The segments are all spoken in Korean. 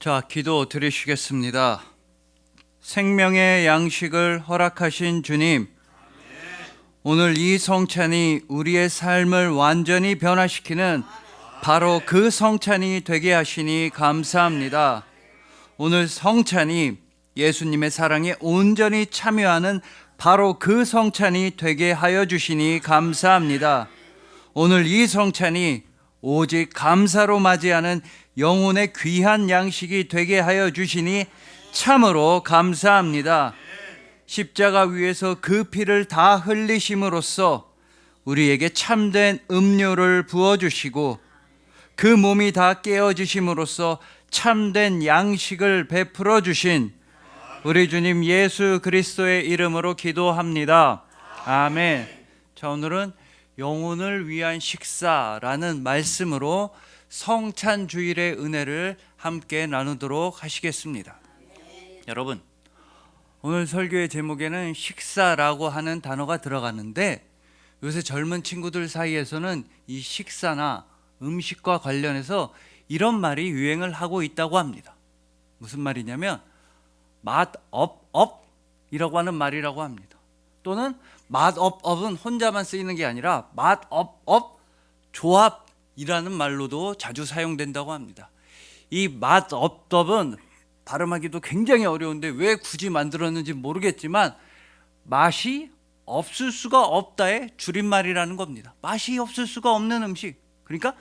자, 기도 드리시겠습니다. 생명의 양식을 허락하신 주님, 오늘 이 성찬이 우리의 삶을 완전히 변화시키는 바로 그 성찬이 되게 하시니 감사합니다. 오늘 성찬이 예수님의 사랑에 온전히 참여하는 바로 그 성찬이 되게 하여 주시니 감사합니다. 오늘 이 성찬이 오직 감사로 맞이하는 영혼의 귀한 양식이 되게 하여 주시니 참으로 감사합니다. 십자가 위에서 그 피를 다 흘리심으로써 우리에게 참된 음료를 부어주시고 그 몸이 다 깨어지심으로써 참된 양식을 베풀어 주신 우리 주님 예수 그리스도의 이름으로 기도합니다. 아멘. 자, 오늘은 영혼을 위한 식사라는 말씀으로 성찬주일의 은혜를 함께 나누도록 하시겠습니다. 여러분, 오늘 설교의 제목에는 식사라고 하는 단어가 들어가는데 요새 젊은 친구들 사이에서는 이 식사나 음식과 관련해서 이런 말이 유행을 하고 있다고 합니다. 무슨 말이냐면 맛업업이라고 하는 말이라고 합니다. 또는 맛업업은 혼자만 쓰이는 게 아니라 맛업업 조합이라는 말로도 자주 사용된다고 합니다. 이 맛업업은 발음하기도 굉장히 어려운데 왜 굳이 만들었는지 모르겠지만 맛이 없을 수가 없다의 줄임말이라는 겁니다. 맛이 없을 수가 없는 음식, 그러니까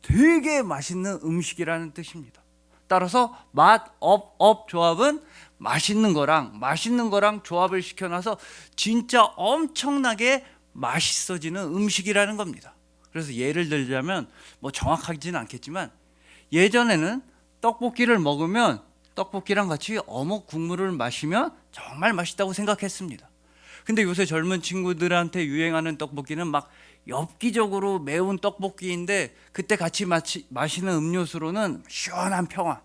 되게 맛있는 음식이라는 뜻입니다. 따라서 맛업업 조합은 맛있는 거랑 조합을 시켜놔서 진짜 엄청나게 맛있어지는 음식이라는 겁니다. 그래서 예를 들자면 뭐 정확하지는 않겠지만 예전에는 떡볶이를 먹으면 떡볶이랑 같이 어묵 국물을 마시면 정말 맛있다고 생각했습니다. 근데 요새 젊은 친구들한테 유행하는 떡볶이는 막 엽기적으로 매운 떡볶이인데 그때 같이 마시는 음료수로는 시원한 평화,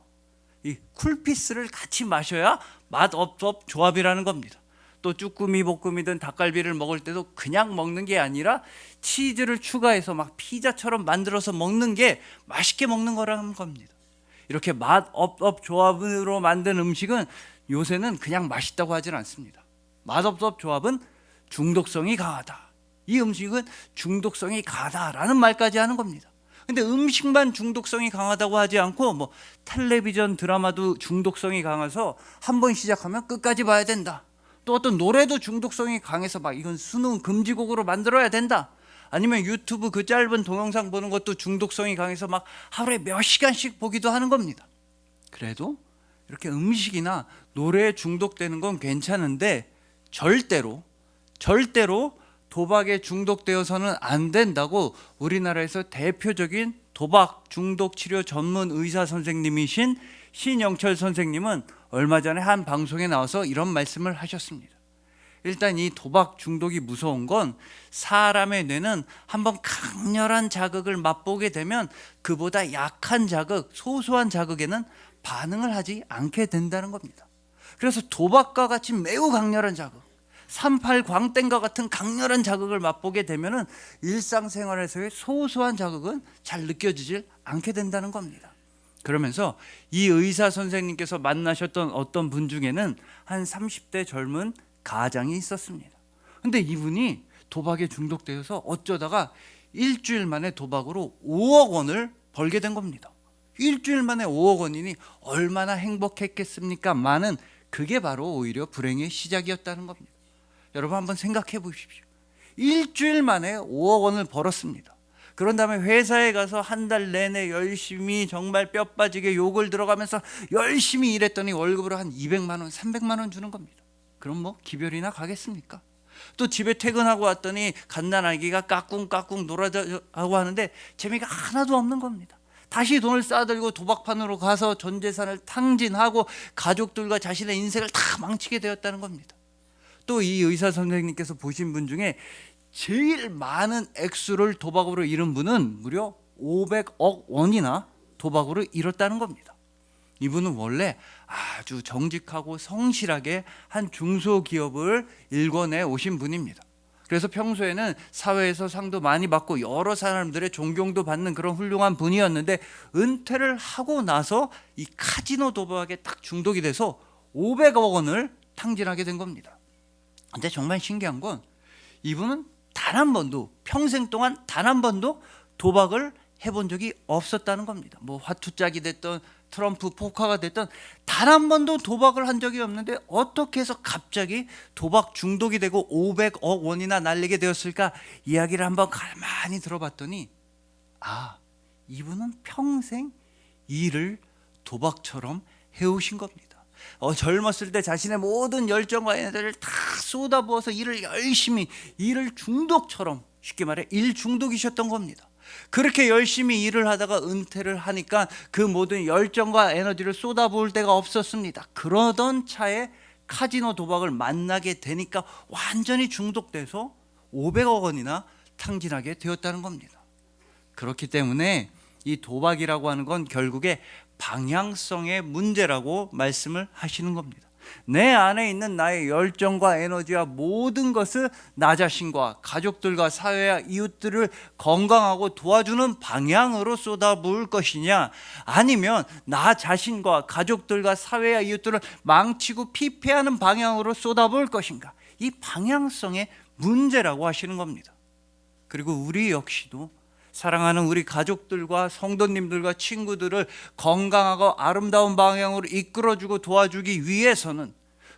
이 쿨피스를 같이 마셔야 맛업업 조합이라는 겁니다. 또 쭈꾸미 볶음이든 닭갈비를 먹을 때도 그냥 먹는 게 아니라 치즈를 추가해서 막 피자처럼 만들어서 먹는 게 맛있게 먹는 거라는 겁니다. 이렇게 맛업업 조합으로 만든 음식은 요새는 그냥 맛있다고 하진 않습니다. 맛업업 조합은 중독성이 강하다. 이 음식은 중독성이 강하다라는 말까지 하는 겁니다. 근데 음식만 중독성이 강하다고 하지 않고 뭐 텔레비전 드라마도 중독성이 강해서 한 번 시작하면 끝까지 봐야 된다. 또 어떤 노래도 중독성이 강해서 막 이건 수능 금지곡으로 만들어야 된다. 아니면 유튜브 그 짧은 동영상 보는 것도 중독성이 강해서 막 하루에 몇 시간씩 보기도 하는 겁니다. 그래도 이렇게 음식이나 노래에 중독되는 건 괜찮은데 절대로 도박에 중독되어서는 안 된다고 우리나라에서 대표적인 도박 중독 치료 전문 의사 선생님이신 신영철 선생님은 얼마 전에 한 방송에 나와서 이런 말씀을 하셨습니다. 일단 이 도박 중독이 무서운 건 사람의 뇌는 한번 강렬한 자극을 맛보게 되면 그보다 약한 자극, 소소한 자극에는 반응을 하지 않게 된다는 겁니다. 그래서 도박과 같이 매우 강렬한 자극, 38 광땡과 같은 강렬한 자극을 맛보게 되면은 일상생활에서의 소소한 자극은 잘 느껴지질 않게 된다는 겁니다. 그러면서 이 의사 선생님께서 만나셨던 어떤 분 중에는 한 30대 젊은 가장이 있었습니다. 근데 이분이 도박에 중독되어서 어쩌다가 일주일 만에 도박으로 5억 원을 벌게 된 겁니다. 일주일 만에 5억 원이니 얼마나 행복했겠습니까? 많은 그게 바로 오히려 불행의 시작이었다는 겁니다. 여러분 한번 생각해 보십시오. 일주일 만에 5억 원을 벌었습니다. 그런 다음에 회사에 가서 한 달 내내 열심히 정말 뼈 빠지게 욕을 들어가면서 열심히 일했더니 월급으로 한 200만 원, 300만 원 주는 겁니다. 그럼 뭐 기별이나 가겠습니까? 또 집에 퇴근하고 왔더니 갓난아기가 까꿍까꿍 놀아하고 하는데 재미가 하나도 없는 겁니다. 다시 돈을 쌓아들고 도박판으로 가서 전 재산을 탕진하고 가족들과 자신의 인생을 다 망치게 되었다는 겁니다. 또 이 의사 선생님께서 보신 분 중에 제일 많은 액수를 도박으로 잃은 분은 무려 500억 원이나 도박으로 잃었다는 겁니다. 이분은 원래 아주 정직하고 성실하게 한 중소기업을 일궈내 오신 분입니다. 그래서 평소에는 사회에서 상도 많이 받고 여러 사람들의 존경도 받는 그런 훌륭한 분이었는데 은퇴를 하고 나서 이 카지노 도박에 딱 중독이 돼서 500억 원을 탕진하게 된 겁니다. 근데 정말 신기한 건 이분은 단 한 번도 평생 동안 단 한 번도 도박을 해본 적이 없었다는 겁니다. 뭐 화투짝이 됐던 트럼프 포커가 됐던 단 한 번도 도박을 한 적이 없는데 어떻게 해서 갑자기 도박 중독이 되고 500억 원이나 날리게 되었을까? 이야기를 한번 가만히 들어봤더니 이분은 평생 일을 도박처럼 해오신 겁니다. 젊었을 때 자신의 모든 열정과 에너지를 다 쏟아부어서 일을 중독처럼, 쉽게 말해 일 중독이셨던 겁니다. 그렇게 열심히 일을 하다가 은퇴를 하니까 그 모든 열정과 에너지를 쏟아부을 데가 없었습니다. 그러던 차에 카지노 도박을 만나게 되니까 완전히 중독돼서 500억 원이나 탕진하게 되었다는 겁니다. 그렇기 때문에 이 도박이라고 하는 건 결국에 방향성의 문제라고 말씀을 하시는 겁니다. 내 안에 있는 나의 열정과 에너지와 모든 것을 나 자신과 가족들과 사회와 이웃들을 건강하고 도와주는 방향으로 쏟아부을 것이냐, 아니면 나 자신과 가족들과 사회와 이웃들을 망치고 피폐하는 방향으로 쏟아부을 것인가, 이 방향성의 문제라고 하시는 겁니다. 그리고 우리 역시도 사랑하는 우리 가족들과 성도님들과 친구들을 건강하고 아름다운 방향으로 이끌어주고 도와주기 위해서는,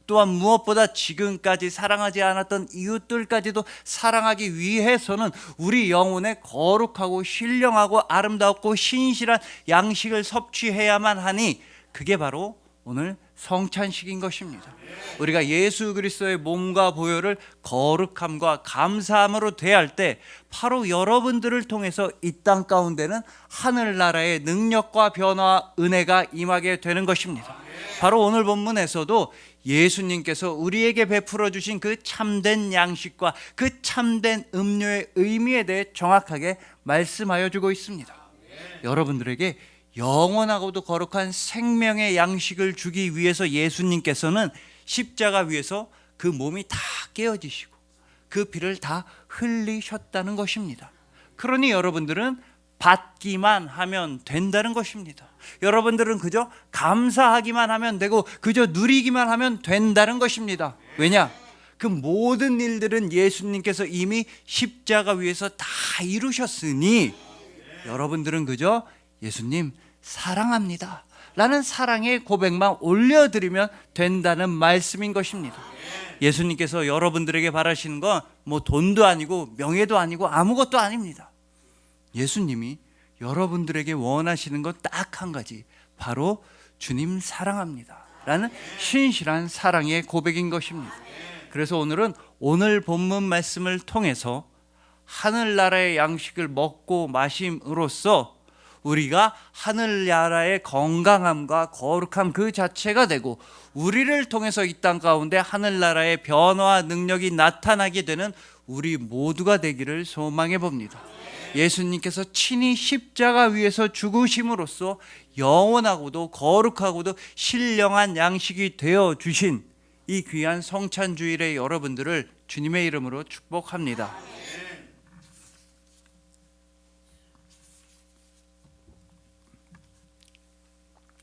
또한 무엇보다 지금까지 사랑하지 않았던 이웃들까지도 사랑하기 위해서는 우리 영혼에 거룩하고 신령하고 아름답고 신실한 양식을 섭취해야만 하니, 그게 바로 오늘 성찬식인 것입니다. 우리가 예수 그리스도의 몸과 보혈을 거룩함과 감사함으로 대할 때 바로 여러분들을 통해서 이 땅 가운데는 하늘나라의 능력과 변화와 은혜가 임하게 되는 것입니다. 바로 오늘 본문에서도 예수님께서 우리에게 베풀어 주신 그 참된 양식과 그 참된 음료의 의미에 대해 정확하게 말씀하여 주고 있습니다. 여러분들에게 영원하고도 거룩한 생명의 양식을 주기 위해서 예수님께서는 십자가 위에서 그 몸이 다 깨어지시고 그 피를 다 흘리셨다는 것입니다. 그러니 여러분들은 받기만 하면 된다는 것입니다. 여러분들은 그저 감사하기만 하면 되고 그저 누리기만 하면 된다는 것입니다. 왜냐? 그 모든 일들은 예수님께서 이미 십자가 위에서 다 이루셨으니 여러분들은 그저 예수님 사랑합니다 라는 사랑의 고백만 올려드리면 된다는 말씀인 것입니다. 예수님께서 여러분들에게 바라시는 건 뭐 돈도 아니고 명예도 아니고 아무것도 아닙니다. 예수님이 여러분들에게 원하시는 건 딱 한 가지, 바로 주님 사랑합니다 라는 신실한 사랑의 고백인 것입니다. 그래서 오늘은 오늘 본문 말씀을 통해서 하늘나라의 양식을 먹고 마심으로써 우리가 하늘나라의 건강함과 거룩함 그 자체가 되고, 우리를 통해서 이 땅 가운데 하늘나라의 변화와 능력이 나타나게 되는 우리 모두가 되기를 소망해 봅니다. 예수님께서 친히 십자가 위에서 죽으심으로써 영원하고도 거룩하고도 신령한 양식이 되어 주신 이 귀한 성찬주일의 여러분들을 주님의 이름으로 축복합니다.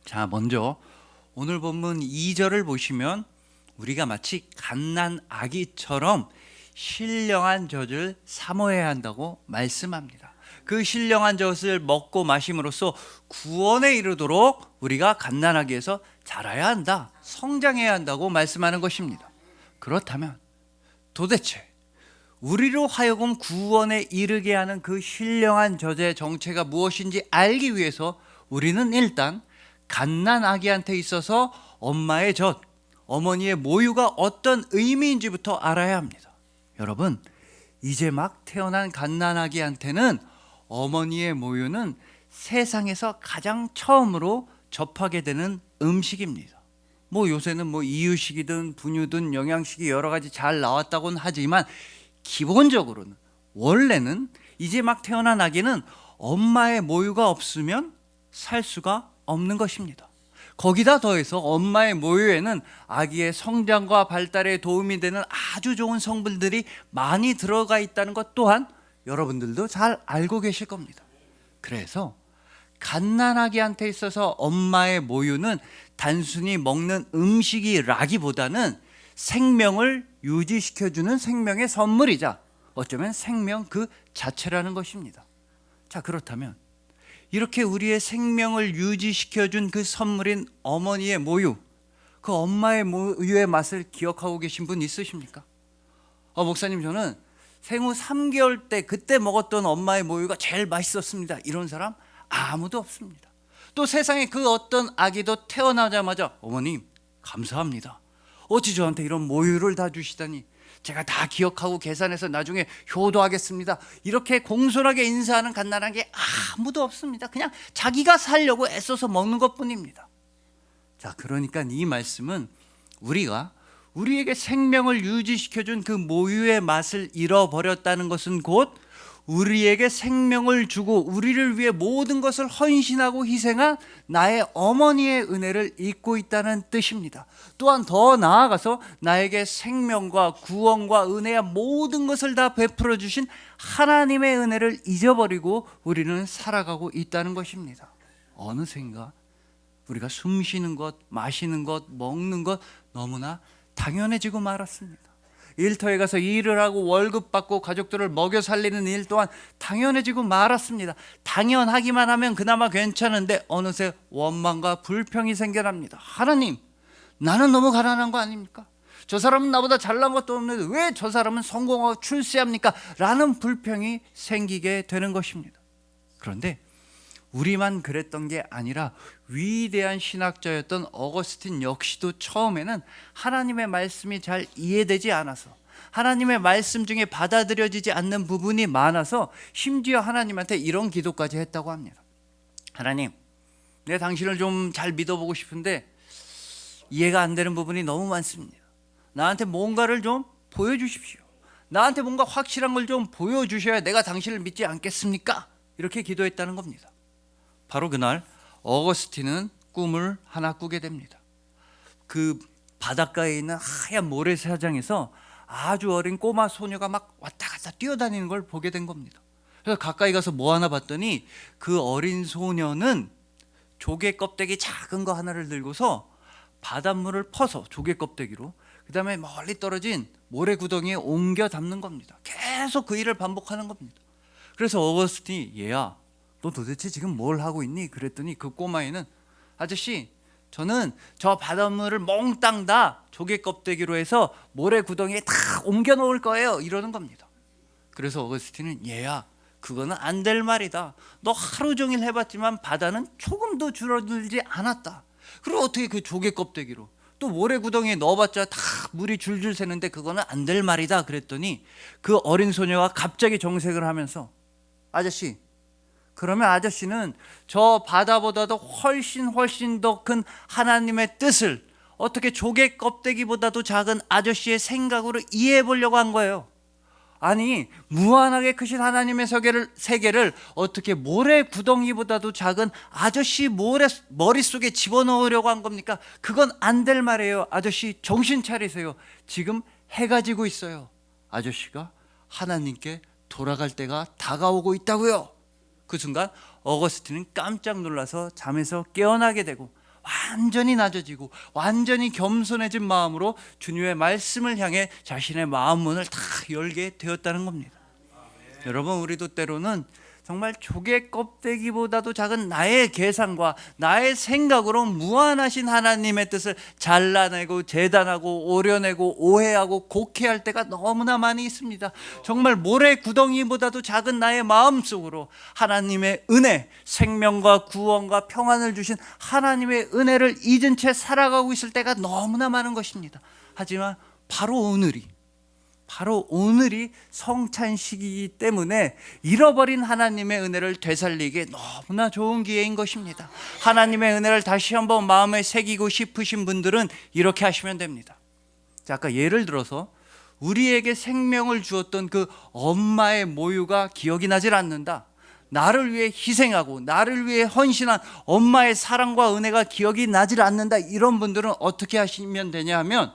자, 먼저 오늘 본문 2절을 보시면 우리가 마치 갓난 아기처럼 신령한 젖을 사모해야 한다고 말씀합니다. 그 신령한 젖을 먹고 마심으로써 구원에 이르도록 우리가 갓난아기에서 자라야 한다, 성장해야 한다고 말씀하는 것입니다. 그렇다면 도대체 우리로 하여금 구원에 이르게 하는 그 신령한 젖의 정체가 무엇인지 알기 위해서 우리는 일단 갓난아기한테 있어서 엄마의 젖, 어머니의 모유가 어떤 의미인지부터 알아야 합니다. 여러분, 이제 막 태어난 갓난아기한테는 어머니의 모유는 세상에서 가장 처음으로 접하게 되는 음식입니다. 뭐 요새는 뭐 이유식이든 분유든 영양식이 여러 가지 잘 나왔다고는 하지만 기본적으로는, 원래는 이제 막 태어난 아기는 엄마의 모유가 없으면 살 수가 없는 것입니다. 거기다 더해서 엄마의 모유에는 아기의 성장과 발달에 도움이 되는 아주 좋은 성분들이 많이 들어가 있다는 것 또한 여러분들도 잘 알고 계실 겁니다. 그래서 갓난아기한테 있어서 엄마의 모유는 단순히 먹는 음식이라기보다는 생명을 유지시켜주는 생명의 선물이자 어쩌면 생명 그 자체라는 것입니다. 자, 그렇다면 이렇게 우리의 생명을 유지시켜준 그 선물인 어머니의 모유, 그 엄마의 모유의 맛을 기억하고 계신 분 있으십니까? 목사님, 저는 생후 3개월 때 그때 먹었던 엄마의 모유가 제일 맛있었습니다. 이런 사람 아무도 없습니다. 또 세상에 그 어떤 아기도 태어나자마자 어머님 감사합니다. 어찌 저한테 이런 모유를 다 주시다니, 제가 다 기억하고 계산해서 나중에 효도하겠습니다, 이렇게 공손하게 인사하는 갓난한 게 아무도 없습니다. 그냥 자기가 살려고 애써서 먹는 것뿐입니다. 자, 그러니까 이 말씀은 우리가 우리에게 생명을 유지시켜준 그 모유의 맛을 잃어버렸다는 것은 곧 우리에게 생명을 주고 우리를 위해 모든 것을 헌신하고 희생한 나의 어머니의 은혜를 잊고 있다는 뜻입니다. 또한 더 나아가서 나에게 생명과 구원과 은혜와 모든 것을 다 베풀어 주신 하나님의 은혜를 잊어버리고 우리는 살아가고 있다는 것입니다. 어느샌가 우리가 숨 쉬는 것, 마시는 것, 먹는 것 너무나 당연해지고 말았습니다. 일터에 가서 일을 하고 월급 받고 가족들을 먹여 살리는 일 또한 당연해지고 말았습니다. 당연하기만 하면 그나마 괜찮은데 어느새 원망과 불평이 생겨납니다. 하나님, 나는 너무 가난한 거 아닙니까? 저 사람은 나보다 잘난 것도 없는데 왜 저 사람은 성공하고 출세합니까? 라는 불평이 생기게 되는 것입니다. 그런데 우리만 그랬던 게 아니라 위대한 신학자였던 어거스틴 역시도 처음에는 하나님의 말씀이 잘 이해되지 않아서, 하나님의 말씀 중에 받아들여지지 않는 부분이 많아서 심지어 하나님한테 이런 기도까지 했다고 합니다. 하나님, 내가 당신을 좀 잘 믿어보고 싶은데 이해가 안 되는 부분이 너무 많습니다. 나한테 뭔가를 좀 보여주십시오. 나한테 뭔가 확실한 걸 좀 보여주셔야 내가 당신을 믿지 않겠습니까? 이렇게 기도했다는 겁니다. 바로 그날 어거스틴은 꿈을 하나 꾸게 됩니다. 그 바닷가에 있는 하얀 모래사장에서 아주 어린 꼬마 소녀가 막 왔다 갔다 뛰어다니는 걸 보게 된 겁니다. 그래서 가까이 가서 뭐 하나 봤더니 그 어린 소녀는 조개 껍데기 작은 거 하나를 들고서 바닷물을 퍼서 조개 껍데기로 그 다음에 멀리 떨어진 모래 구덩이에 옮겨 담는 겁니다. 계속 그 일을 반복하는 겁니다. 그래서 어거스틴이 얘야, 너 도대체 지금 뭘 하고 있니? 그랬더니 그 꼬마애는 아저씨, 저는 저 바닷물을 몽땅 다 조개 껍데기로 해서 모래 구덩이에 다 옮겨 놓을 거예요, 이러는 겁니다. 그래서 어거스틴은 얘야, 그거는 안 될 말이다. 너 하루 종일 해봤지만 바다는 조금도 줄어들지 않았다. 그리고 어떻게 그 조개 껍데기로 또 모래 구덩이에 넣어봤자 다 물이 줄줄 새는데 그거는 안 될 말이다. 그랬더니 그 어린 소녀가 갑자기 정색을 하면서 아저씨, 그러면 아저씨는 저 바다보다도 훨씬 더 큰 하나님의 뜻을 어떻게 조개 껍데기보다도 작은 아저씨의 생각으로 이해해 보려고 한 거예요. 아니, 무한하게 크신 하나님의 세계를 어떻게 모래 구덩이보다도 작은 아저씨 머릿속에 집어넣으려고 한 겁니까? 그건 안 될 말이에요. 아저씨, 정신 차리세요. 지금 해가 지고 있어요. 아저씨가 하나님께 돌아갈 때가 다가오고 있다고요. 그 순간 어거스틴은 깜짝 놀라서 잠에서 깨어나게 되고 완전히 낮아지고 완전히 겸손해진 마음으로 주님의 말씀을 향해 자신의 마음 문을 다 열게 되었다는 겁니다. 여러분, 우리도 때로는 정말 조개 껍데기보다도 작은 나의 계산과 나의 생각으로 무한하신 하나님의 뜻을 잘라내고 재단하고 오려내고 오해하고 곡해할 때가 너무나 많이 있습니다. 정말 모래 구덩이보다도 작은 나의 마음속으로 하나님의 은혜, 생명과 구원과 평안을 주신 하나님의 은혜를 잊은 채 살아가고 있을 때가 너무나 많은 것입니다. 하지만 바로 오늘이 성찬식이기 때문에 잃어버린 하나님의 은혜를 되살리기에 너무나 좋은 기회인 것입니다. 하나님의 은혜를 다시 한번 마음에 새기고 싶으신 분들은 이렇게 하시면 됩니다. 자, 아까 예를 들어서 우리에게 생명을 주었던 그 엄마의 모유가 기억이 나질 않는다, 나를 위해 희생하고 나를 위해 헌신한 엄마의 사랑과 은혜가 기억이 나질 않는다, 이런 분들은 어떻게 하시면 되냐 하면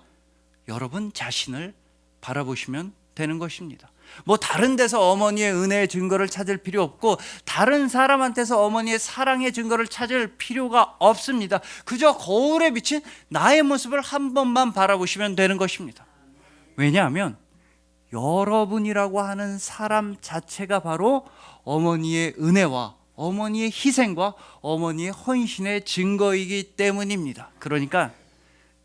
여러분 자신을 바라보시면 되는 것입니다. 뭐 다른 데서 어머니의 은혜의 증거를 찾을 필요 없고 다른 사람한테서 어머니의 사랑의 증거를 찾을 필요가 없습니다. 그저 거울에 비친 나의 모습을 한 번만 바라보시면 되는 것입니다. 왜냐하면 여러분이라고 하는 사람 자체가 바로 어머니의 은혜와 어머니의 희생과 어머니의 헌신의 증거이기 때문입니다. 그러니까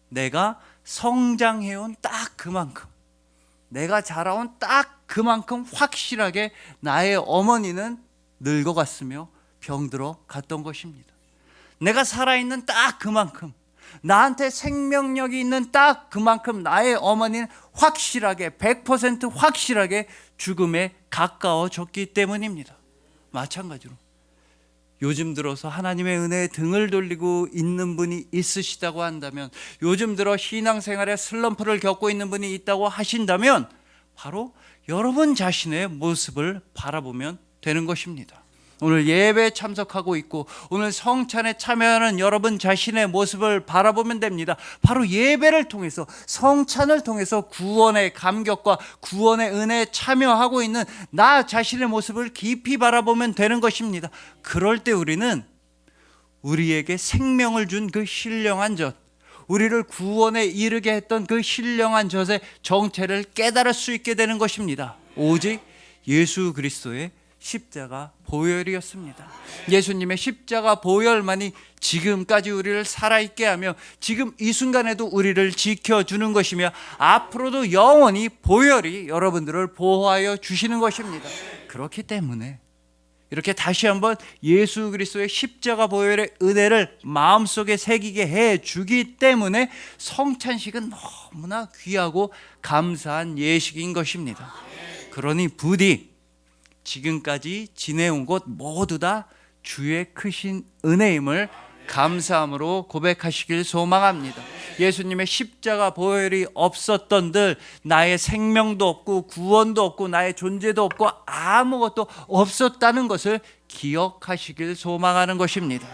내가 성장해온 딱 그만큼, 내가 자라온 딱 그만큼 확실하게 나의 어머니는 늙어갔으며 병들어 갔던 것입니다. 내가 살아있는 딱 그만큼, 나한테 생명력이 있는 딱 그만큼 나의 어머니는 확실하게 100% 확실하게 죽음에 가까워졌기 때문입니다. 마찬가지로 요즘 들어서 하나님의 은혜에 등을 돌리고 있는 분이 있으시다고 한다면, 요즘 들어 신앙생활에 슬럼프를 겪고 있는 분이 있다고 하신다면 바로 여러분 자신의 모습을 바라보면 되는 것입니다. 오늘 예배에 참석하고 있고 오늘 성찬에 참여하는 여러분 자신의 모습을 바라보면 됩니다. 바로 예배를 통해서, 성찬을 통해서 구원의 감격과 구원의 은혜에 참여하고 있는 나 자신의 모습을 깊이 바라보면 되는 것입니다. 그럴 때 우리는 우리에게 생명을 준 그 신령한 젖, 우리를 구원에 이르게 했던 그 신령한 젖의 정체를 깨달을 수 있게 되는 것입니다. 오직 예수 그리스도의 십자가 보혈이었습니다. 예수님의 십자가 보혈만이 지금까지 우리를 살아있게 하며 지금 이 순간에도 우리를 지켜주는 것이며 앞으로도 영원히 보혈이 여러분들을 보호하여 주시는 것입니다. 그렇기 때문에 이렇게 다시 한번 예수 그리스도의 십자가 보혈의 은혜를 마음속에 새기게 해주기 때문에 성찬식은 너무나 귀하고 감사한 예식인 것입니다. 그러니 부디 지금까지 지내온 것 모두 다 주의 크신 은혜임을 감사함으로 고백하시길 소망합니다. 예수님의 십자가 보혈이 없었던들 나의 생명도 없고 구원도 없고 나의 존재도 없고 아무것도 없었다는 것을 기억하시길 소망하는 것입니다.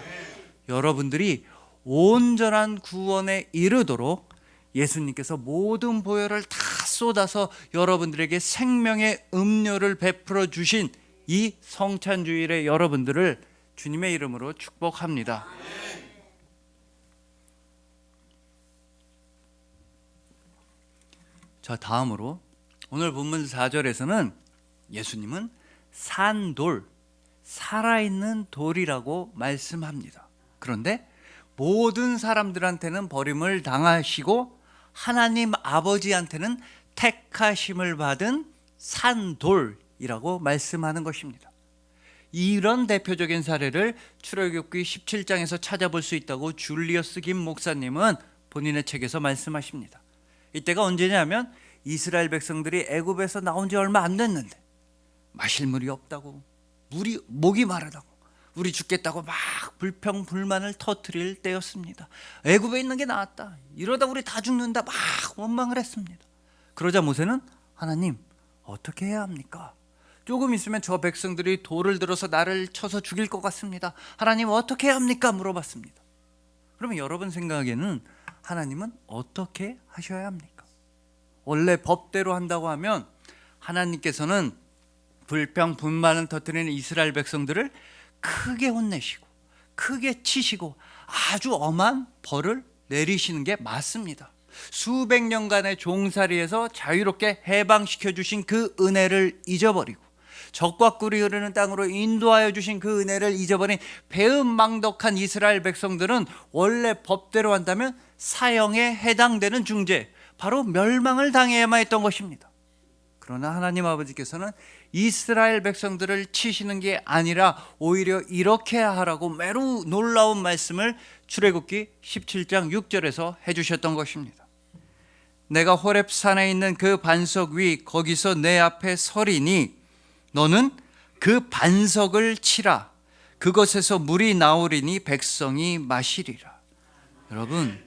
여러분들이 온전한 구원에 이르도록 예수님께서 모든 보혈을 다 쏟아서 여러분들에게 생명의 음료를 베풀어 주신 이 성찬주일에 여러분들을 주님의 이름으로 축복합니다. 자, 다음으로 오늘 본문 4절에서는 예수님은 산돌, 살아있는 돌이라고 말씀합니다. 그런데 모든 사람들한테는 버림을 당하시고 하나님 아버지한테는 택하심을 받은 산돌이라고 말씀하는 것입니다. 이런 대표적인 사례를 출애굽기 17장에서 찾아볼 수 있다고 줄리어스 김 목사님은 본인의 책에서 말씀하십니다. 이때가 언제냐면 이스라엘 백성들이 애굽에서 나온 지 얼마 안 됐는데 마실 물이 없다고, 목이 마르다고, 우리 죽겠다고 막 불평불만을 터뜨릴 때였습니다. 애굽에 있는 게 나았다, 이러다 우리 다 죽는다, 막 원망을 했습니다. 그러자 모세는 하나님 어떻게 해야 합니까? 조금 있으면 저 백성들이 돌을 들어서 나를 쳐서 죽일 것 같습니다. 하나님 어떻게 해야 합니까? 물어봤습니다. 그러면 여러분 생각에는 하나님은 어떻게 하셔야 합니까? 원래 법대로 한다고 하면 하나님께서는 불평불만을 터뜨리는 이스라엘 백성들을 크게 혼내시고 크게 치시고 아주 엄한 벌을 내리시는 게 맞습니다. 수백 년간의 종살이에서 자유롭게 해방시켜 주신 그 은혜를 잊어버리고 적과 꿀이 흐르는 땅으로 인도하여 주신 그 은혜를 잊어버린 배은망덕한 이스라엘 백성들은 원래 법대로 한다면 사형에 해당되는 중죄, 바로 멸망을 당해야만 했던 것입니다. 그러나 하나님 아버지께서는 이스라엘 백성들을 치시는 게 아니라 오히려 이렇게 하라고 매우 놀라운 말씀을 출애굽기 17장 6절에서 해주셨던 것입니다. 내가 호렙산에 있는 그 반석 위 거기서 내 앞에 서리니 너는 그 반석을 치라. 그것에서 물이 나오리니 백성이 마시리라. 여러분,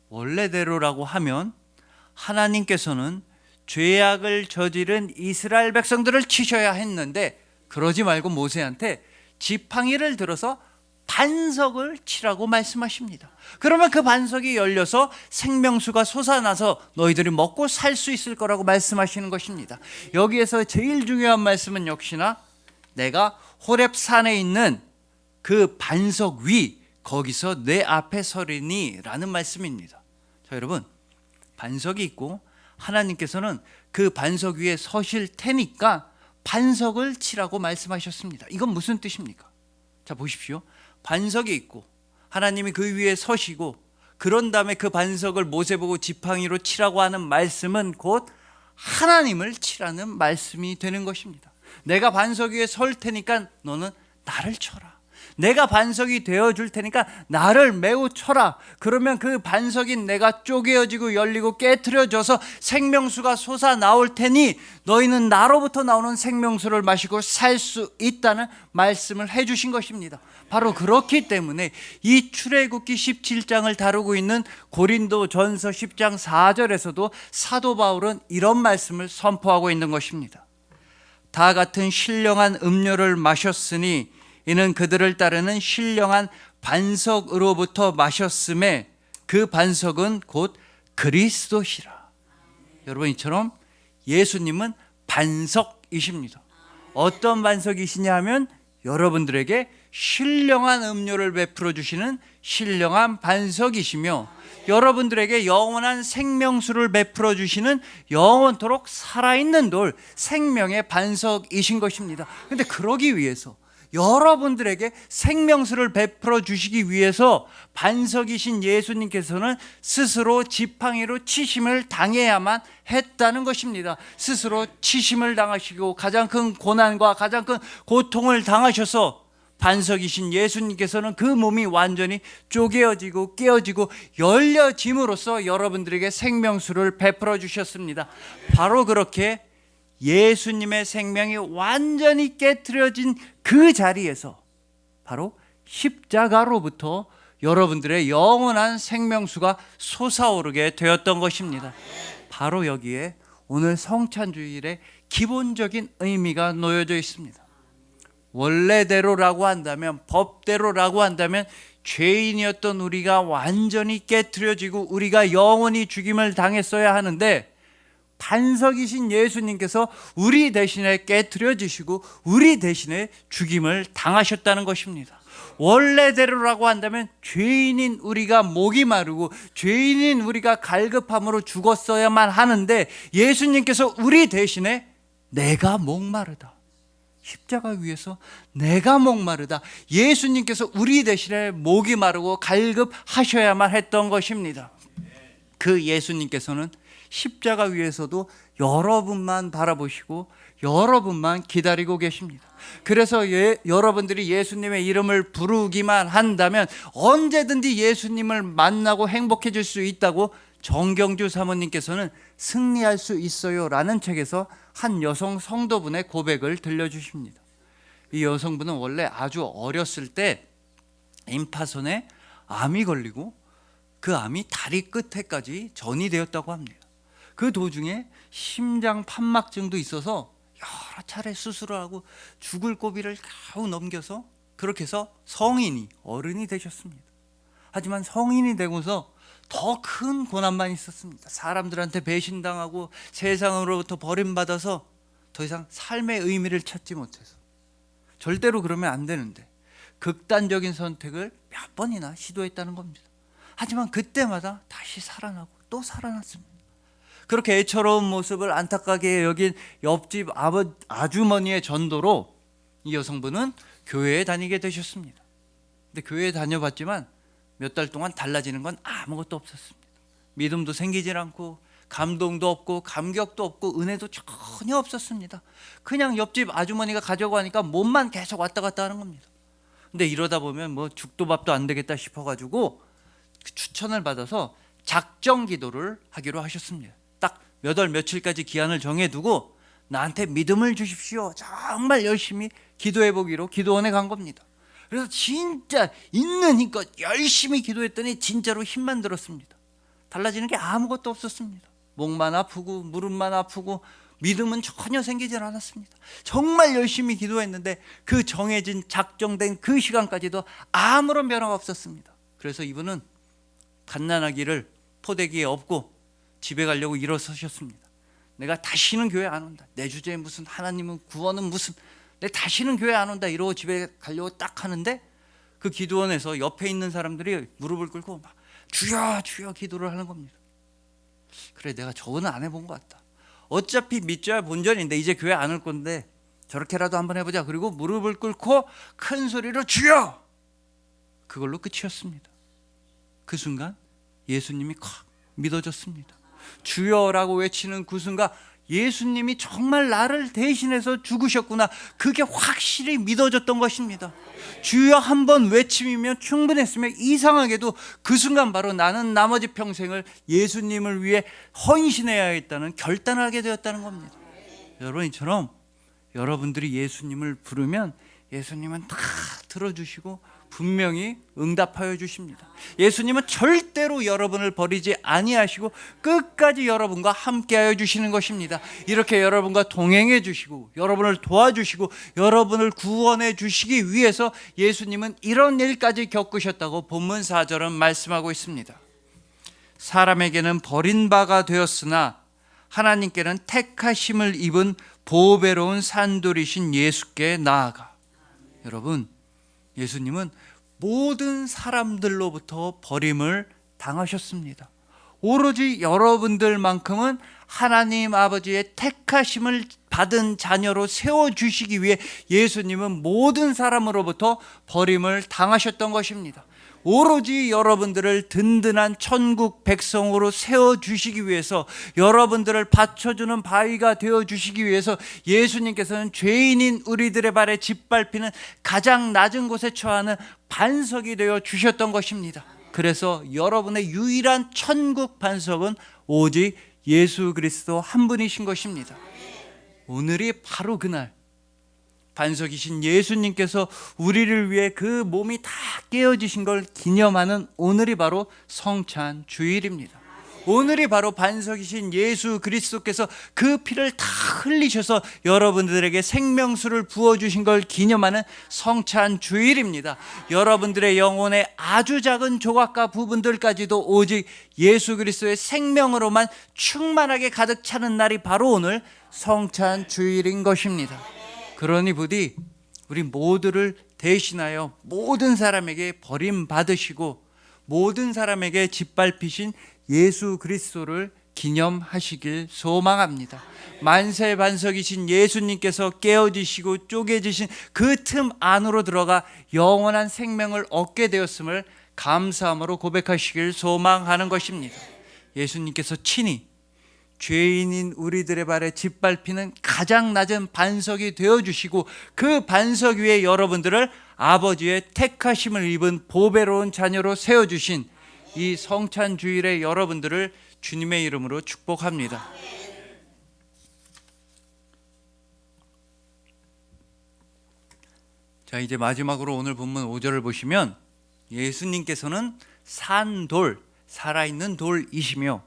원래대로라고 하면 하나님께서는 죄악을 저지른 이스라엘 백성들을 치셔야 했는데 그러지 말고 모세한테 지팡이를 들어서 반석을 치라고 말씀하십니다. 그러면 그 반석이 열려서 생명수가 솟아나서 너희들이 먹고 살 수 있을 거라고 말씀하시는 것입니다. 여기에서 제일 중요한 말씀은 역시나 내가 호렙산에 있는 그 반석 위 거기서 내 앞에 서리니 라는 말씀입니다. 자, 여러분, 반석이 있고 하나님께서는 그 반석 위에 서실 테니까 반석을 치라고 말씀하셨습니다. 이건 무슨 뜻입니까? 자, 보십시오. 반석이 있고 하나님이 그 위에 서시고 그런 다음에 그 반석을 모세 보고 지팡이로 치라고 하는 말씀은 곧 하나님을 치라는 말씀이 되는 것입니다. 내가 반석 위에 설 테니까 너는 나를 쳐라. 내가 반석이 되어줄 테니까 나를 매우 쳐라. 그러면 그 반석인 내가 쪼개어지고 열리고 깨트려져서 생명수가 솟아나올 테니 너희는 나로부터 나오는 생명수를 마시고 살 수 있다는 말씀을 해주신 것입니다. 바로 그렇기 때문에 이 출애굽기 17장을 다루고 있는 고린도전서 10장 4절에서도 사도 바울은 이런 말씀을 선포하고 있는 것입니다. 다 같은 신령한 음료를 마셨으니 이는 그들을 따르는 신령한 반석으로부터 마셨음에 그 반석은 곧 그리스도시라. 여러분, 이처럼 예수님은 반석이십니다. 어떤 반석이시냐 하면 여러분들에게 신령한 음료를 베풀어 주시는 신령한 반석이시며 여러분들에게 영원한 생명수를 베풀어 주시는 영원토록 살아있는 돌, 생명의 반석이신 것입니다. 그런데 그러기 위해서 여러분들에게 생명수를 베풀어 주시기 위해서 반석이신 예수님께서는 스스로 지팡이로 치심을 당해야만 했다는 것입니다. 스스로 치심을 당하시고 가장 큰 고난과 가장 큰 고통을 당하셔서 반석이신 예수님께서는 그 몸이 완전히 쪼개어지고 깨어지고 열려짐으로써 여러분들에게 생명수를 베풀어 주셨습니다. 바로 그렇게 예수님의 생명이 완전히 깨트려진 그 자리에서 바로 십자가로부터 여러분들의 영원한 생명수가 솟아오르게 되었던 것입니다. 바로 여기에 오늘 성찬주일의 기본적인 의미가 놓여져 있습니다. 원래대로라고 한다면, 법대로라고 한다면 죄인이었던 우리가 완전히 깨트려지고 우리가 영원히 죽임을 당했어야 하는데 반석이신 예수님께서 우리 대신에 깨트려지시고 우리 대신에 죽임을 당하셨다는 것입니다. 원래대로라고 한다면 죄인인 우리가 목이 마르고 죄인인 우리가 갈급함으로 죽었어야만 하는데 예수님께서 우리 대신에 내가 목마르다, 십자가 위에서 내가 목마르다, 예수님께서 우리 대신에 목이 마르고 갈급하셔야만 했던 것입니다. 그 예수님께서는 십자가 위에서도 여러분만 바라보시고 여러분만 기다리고 계십니다. 그래서 여러분들이 예수님의 이름을 부르기만 한다면 언제든지 예수님을 만나고 행복해질 수 있다고 정경주 사모님께서는 승리할 수 있어요 라는 책에서 한 여성 성도분의 고백을 들려주십니다. 이 여성분은 원래 아주 어렸을 때 임파선에 암이 걸리고 그 암이 다리 끝에까지 전이 되었다고 합니다. 그 도중에 심장 판막증도 있어서 여러 차례 수술을 하고 죽을 고비를 겨우 넘겨서 그렇게 해서 성인이, 어른이 되셨습니다. 하지만 성인이 되고서 더 큰 고난만 있었습니다. 사람들한테 배신당하고 세상으로부터 버림받아서 더 이상 삶의 의미를 찾지 못해서. 절대로 그러면 안 되는데 극단적인 선택을 몇 번이나 시도했다는 겁니다. 하지만 그때마다 다시 살아나고 또 살아났습니다. 그렇게 애처로운 모습을 안타깝게 여긴 옆집 아주머니의 전도로 이 여성분은 교회에 다니게 되셨습니다. 근데 교회에 다녀봤지만 몇 달 동안 달라지는 건 아무것도 없었습니다. 믿음도 생기질 않고 감동도 없고 감격도 없고 은혜도 전혀 없었습니다. 그냥 옆집 아주머니가 가져고 하니까 몸만 계속 왔다 갔다 하는 겁니다. 근데 이러다 보면 뭐 죽도 밥도 안 되겠다 싶어가지고 추천을 받아서 작정 기도를 하기로 하셨습니다. 딱 몇 월 며칠까지 기한을 정해두고 나한테 믿음을 주십시오. 정말 열심히 기도해 보기로 기도원에 간 겁니다. 그래서 진짜 있는 힘껏 열심히 기도했더니 진짜로 힘만 들었습니다. 달라지는 게 아무것도 없었습니다. 목만 아프고 무릎만 아프고 믿음은 전혀 생기질 않았습니다. 정말 열심히 기도했는데 그 정해진 작정된 그 시간까지도 아무런 변화가 없었습니다. 그래서 이분은 갓난아기를 포대기에 업고 집에 가려고 일어서셨습니다. 내가 다시는 교회 안 온다. 내 주제에 무슨 하나님은 구원은 무슨, 내 다시는 교회 안 온다 이러고 집에 가려고 딱 하는데 그 기도원에서 옆에 있는 사람들이 무릎을 꿇고 막 주여 주여 기도를 하는 겁니다. 그래, 내가 저거는 안 해본 것 같다. 어차피 믿져야 본전인데 이제 교회 안 올 건데 저렇게라도 한번 해보자. 그리고 무릎을 꿇고 큰 소리로 주여! 그걸로 끝이었습니다. 그 순간 예수님이 콱 믿어졌습니다. 주여라고 외치는 그 순간 예수님이 정말 나를 대신해서 죽으셨구나, 그게 확실히 믿어졌던 것입니다. 주여 한 번 외침이면 충분했으며 이상하게도 그 순간 바로 나는 나머지 평생을 예수님을 위해 헌신해야겠다는 결단을 하게 되었다는 겁니다. 여러분, 이처럼 여러분들이 예수님을 부르면 예수님은 다 들어주시고 분명히 응답하여 주십니다. 예수님은 절대로 여러분을 버리지 아니하시고 끝까지 여러분과 함께하여 주시는 것입니다. 이렇게 여러분과 동행해 주시고 여러분을 도와주시고 여러분을 구원해 주시기 위해서 예수님은 이런 일까지 겪으셨다고 본문 4절은 말씀하고 있습니다. 사람에게는 버림바가 되었으나 하나님께는 택하심을 입은 보배로운 산돌이신 예수께 나아가. 여러분, 예수님은 모든 사람들로부터 버림을 당하셨습니다. 오로지 여러분들만큼은 하나님 아버지의 택하심을 받은 자녀로 세워주시기 위해 예수님은 모든 사람으로부터 버림을 당하셨던 것입니다. 오로지 여러분들을 든든한 천국 백성으로 세워주시기 위해서, 여러분들을 받쳐주는 바위가 되어주시기 위해서 예수님께서는 죄인인 우리들의 발에 짓밟히는 가장 낮은 곳에 처하는 반석이 되어 주셨던 것입니다. 그래서 여러분의 유일한 천국 반석은 오직 예수 그리스도 한 분이신 것입니다. 오늘이 바로 그날, 반석이신 예수님께서 우리를 위해 그 몸이 다 깨어지신 걸 기념하는 오늘이 바로 성찬 주일입니다. 오늘이 바로 반석이신 예수 그리스도께서 그 피를 다 흘리셔서 여러분들에게 생명수를 부어주신 걸 기념하는 성찬 주일입니다. 여러분들의 영혼의 아주 작은 조각과 부분들까지도 오직 예수 그리스도의 생명으로만 충만하게 가득 차는 날이 바로 오늘 성찬 주일인 것입니다. 그러니 부디 우리 모두를 대신하여 모든 사람에게 버림받으시고 모든 사람에게 짓밟히신 예수 그리스도를 기념하시길 소망합니다. 만세 반석이신 예수님께서 깨어지시고 쪼개지신 그 틈 안으로 들어가 영원한 생명을 얻게 되었음을 감사함으로 고백하시길 소망하는 것입니다. 예수님께서 친히 죄인인 우리들의 발에 짓밟히는 가장 낮은 반석이 되어주시고 그 반석 위에 여러분들을 아버지의 택하심을 입은 보배로운 자녀로 세워주신 이 성찬 주일에 여러분들을 주님의 이름으로 축복합니다. 자, 이제 마지막으로 오늘 본문 5절을 보시면 예수님께서는 산돌, 살아있는 돌이시며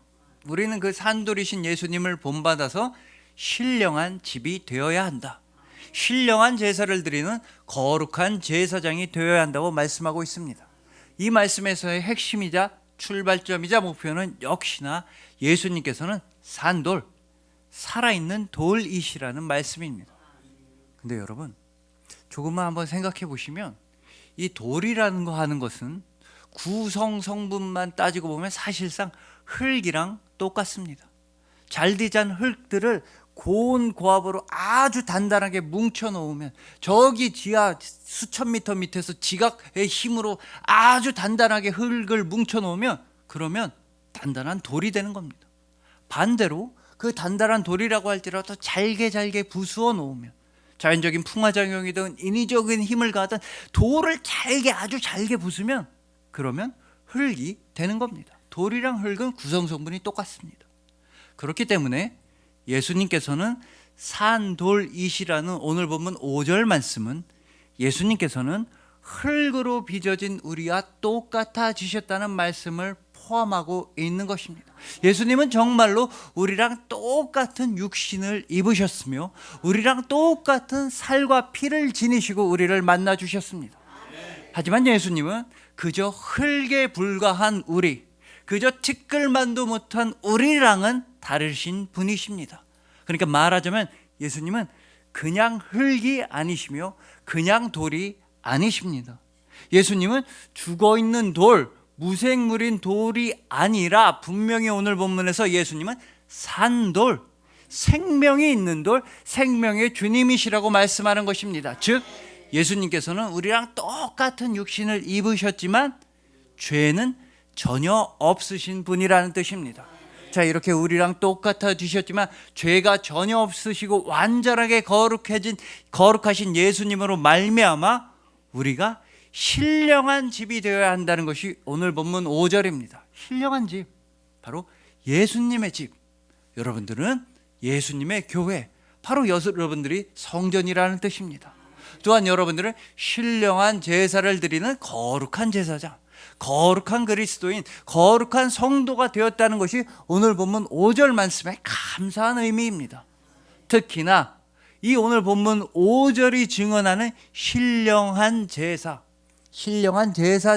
우리는 그 산돌이신 예수님을 본받아서 신령한 집이 되어야 한다. 신령한 제사를 드리는 거룩한 제사장이 되어야 한다고 말씀하고 있습니다. 이 말씀에서의 핵심이자 출발점이자 목표는 역시나 예수님께서는 산돌, 살아있는 돌이시라는 말씀입니다. 근데 여러분, 조금만 한번 생각해 보시면 이 돌이라는 거 하는 것은 구성 성분만 따지고 보면 사실상 흙이랑 똑같습니다. 잘 디자인 흙들을 고온 고압으로 아주 단단하게 뭉쳐 놓으면 저기 지하 수천 미터 밑에서 지각의 힘으로 아주 단단하게 흙을 뭉쳐 놓으면 그러면 단단한 돌이 되는 겁니다. 반대로 그 단단한 돌이라고 할지라도 잘게 부수어 놓으면, 자연적인 풍화작용이든 인위적인 힘을 가하든 돌을 아주 잘게 부수면 그러면 흙이 되는 겁니다. 돌이랑 흙은 구성성분이 똑같습니다. 그렇기 때문에 예수님께서는 산돌이시라는 오늘 본문 5절 말씀은 예수님께서는 흙으로 빚어진 우리와 똑같아지셨다는 말씀을 포함하고 있는 것입니다. 예수님은 정말로 우리랑 똑같은 육신을 입으셨으며 우리랑 똑같은 살과 피를 지니시고 우리를 만나 주셨습니다. 하지만 예수님은 그저 흙에 불과한 우리, 그저 티끌만도 못한 우리랑은 다르신 분이십니다. 그러니까 말하자면 예수님은 그냥 흙이 아니시며 그냥 돌이 아니십니다. 예수님은 죽어있는 돌, 무생물인 돌이 아니라 분명히 오늘 본문에서 예수님은 산 돌, 생명이 있는 돌, 생명의 주님이시라고 말씀하는 것입니다. 즉 예수님께서는 우리랑 똑같은 육신을 입으셨지만 죄는 전혀 없으신 분이라는 뜻입니다. 자, 이렇게 우리랑 똑같아지셨지만 죄가 전혀 없으시고 완전하게 거룩하신 예수님으로 말미암아 우리가 신령한 집이 되어야 한다는 것이 오늘 본문 5절입니다. 신령한 집, 바로 예수님의 집. 여러분들은 예수님의 교회, 바로 여러분들이 성전이라는 뜻입니다. 또한 여러분들은 신령한 제사를 드리는 거룩한 제사장, 거룩한 그리스도인, 거룩한 성도가 되었다는 것이 오늘 본문 5절 말씀의 감사한 의미입니다. 특히나 이 오늘 본문 5절이 증언하는 신령한 제사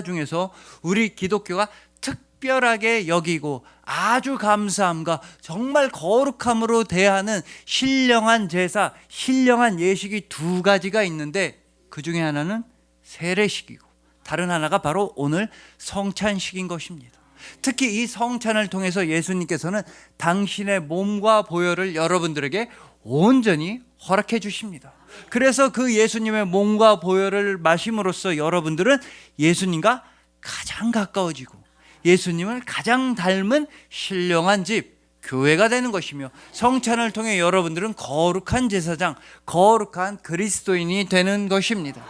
중에서 우리 기독교가 특별하게 여기고 아주 감사함과 정말 거룩함으로 대하는 신령한 제사, 신령한 예식이 두 가지가 있는데 그 중에 하나는 세례식이고 다른 하나가 바로 오늘 성찬식인 것입니다. 특히 이 성찬을 통해서 예수님께서는 당신의 몸과 보혈을 여러분들에게 온전히 허락해 주십니다. 그래서 그 예수님의 몸과 보혈을 마심으로써 여러분들은 예수님과 가장 가까워지고 예수님을 가장 닮은 신령한 집, 교회가 되는 것이며 성찬을 통해 여러분들은 거룩한 제사장, 거룩한 그리스도인이 되는 것입니다.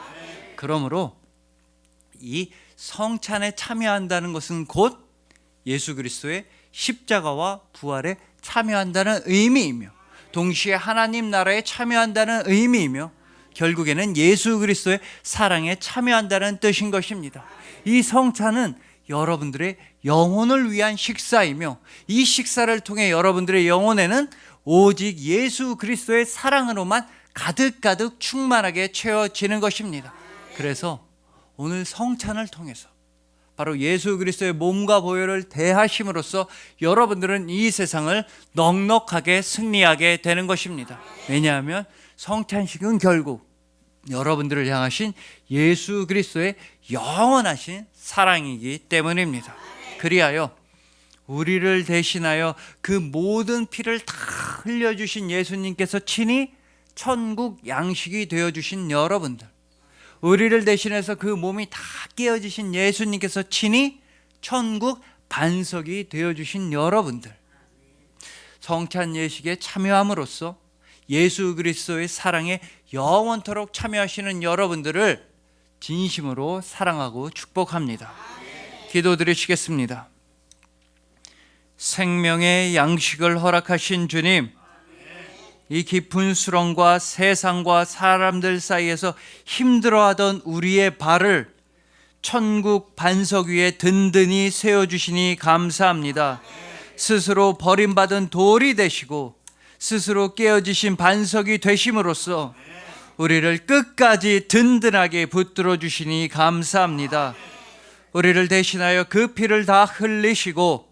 그러므로 이 성찬에 참여한다는 것은 곧 예수 그리스도의 십자가와 부활에 참여한다는 의미이며 동시에 하나님 나라에 참여한다는 의미이며 결국에는 예수 그리스도의 사랑에 참여한다는 뜻인 것입니다. 이 성찬은 여러분들의 영혼을 위한 식사이며 이 식사를 통해 여러분들의 영혼에는 오직 예수 그리스도의 사랑으로만 가득가득 충만하게 채워지는 것입니다. 그래서 오늘 성찬을 통해서 바로 예수 그리스도의 몸과 보혈을 대하심으로써 여러분들은 이 세상을 넉넉하게 승리하게 되는 것입니다. 왜냐하면 성찬식은 결국 여러분들을 향하신 예수 그리스도의 영원하신 사랑이기 때문입니다. 그리하여 우리를 대신하여 그 모든 피를 다 흘려주신 예수님께서 친히 천국 양식이 되어주신 여러분들, 우리를 대신해서 그 몸이 다 깨어지신 예수님께서 친히 천국 반석이 되어주신 여러분들, 성찬 예식에 참여함으로써 예수 그리스도의 사랑에 영원토록 참여하시는 여러분들을 진심으로 사랑하고 축복합니다. 기도드리시겠습니다. 생명의 양식을 허락하신 주님, 이 깊은 수렁과 세상과 사람들 사이에서 힘들어하던 우리의 발을 천국 반석 위에 든든히 세워주시니 감사합니다. 스스로 버림받은 돌이 되시고 스스로 깨어지신 반석이 되심으로써 우리를 끝까지 든든하게 붙들어 주시니 감사합니다. 우리를 대신하여 그 피를 다 흘리시고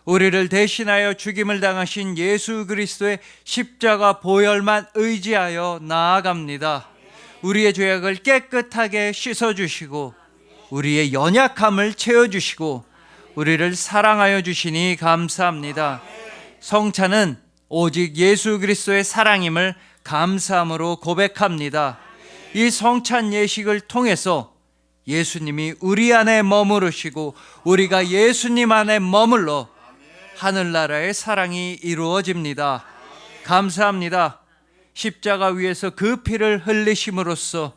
우리를 대신하여 죽임을 당하신 예수 그리스도의 십자가 보혈만 의지하여 나아갑니다. 우리의 죄악을 깨끗하게 씻어주시고 우리의 연약함을 채워주시고 우리를 사랑하여 주시니 감사합니다. 성찬은 오직 예수 그리스도의 사랑임을 감사함으로 고백합니다. 이 성찬 예식을 통해서 예수님이 우리 안에 머무르시고 우리가 예수님 안에 머물러 하늘나라의 사랑이 이루어집니다. 감사합니다. 십자가 위에서 그 피를 흘리심으로써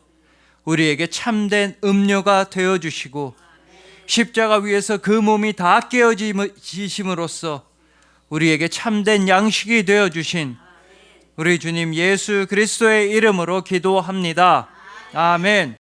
우리에게 참된 음료가 되어주시고 십자가 위에서 그 몸이 다 깨어지심으로써 우리에게 참된 양식이 되어주신 우리 주님 예수 그리스도의 이름으로 기도합니다. 아멘.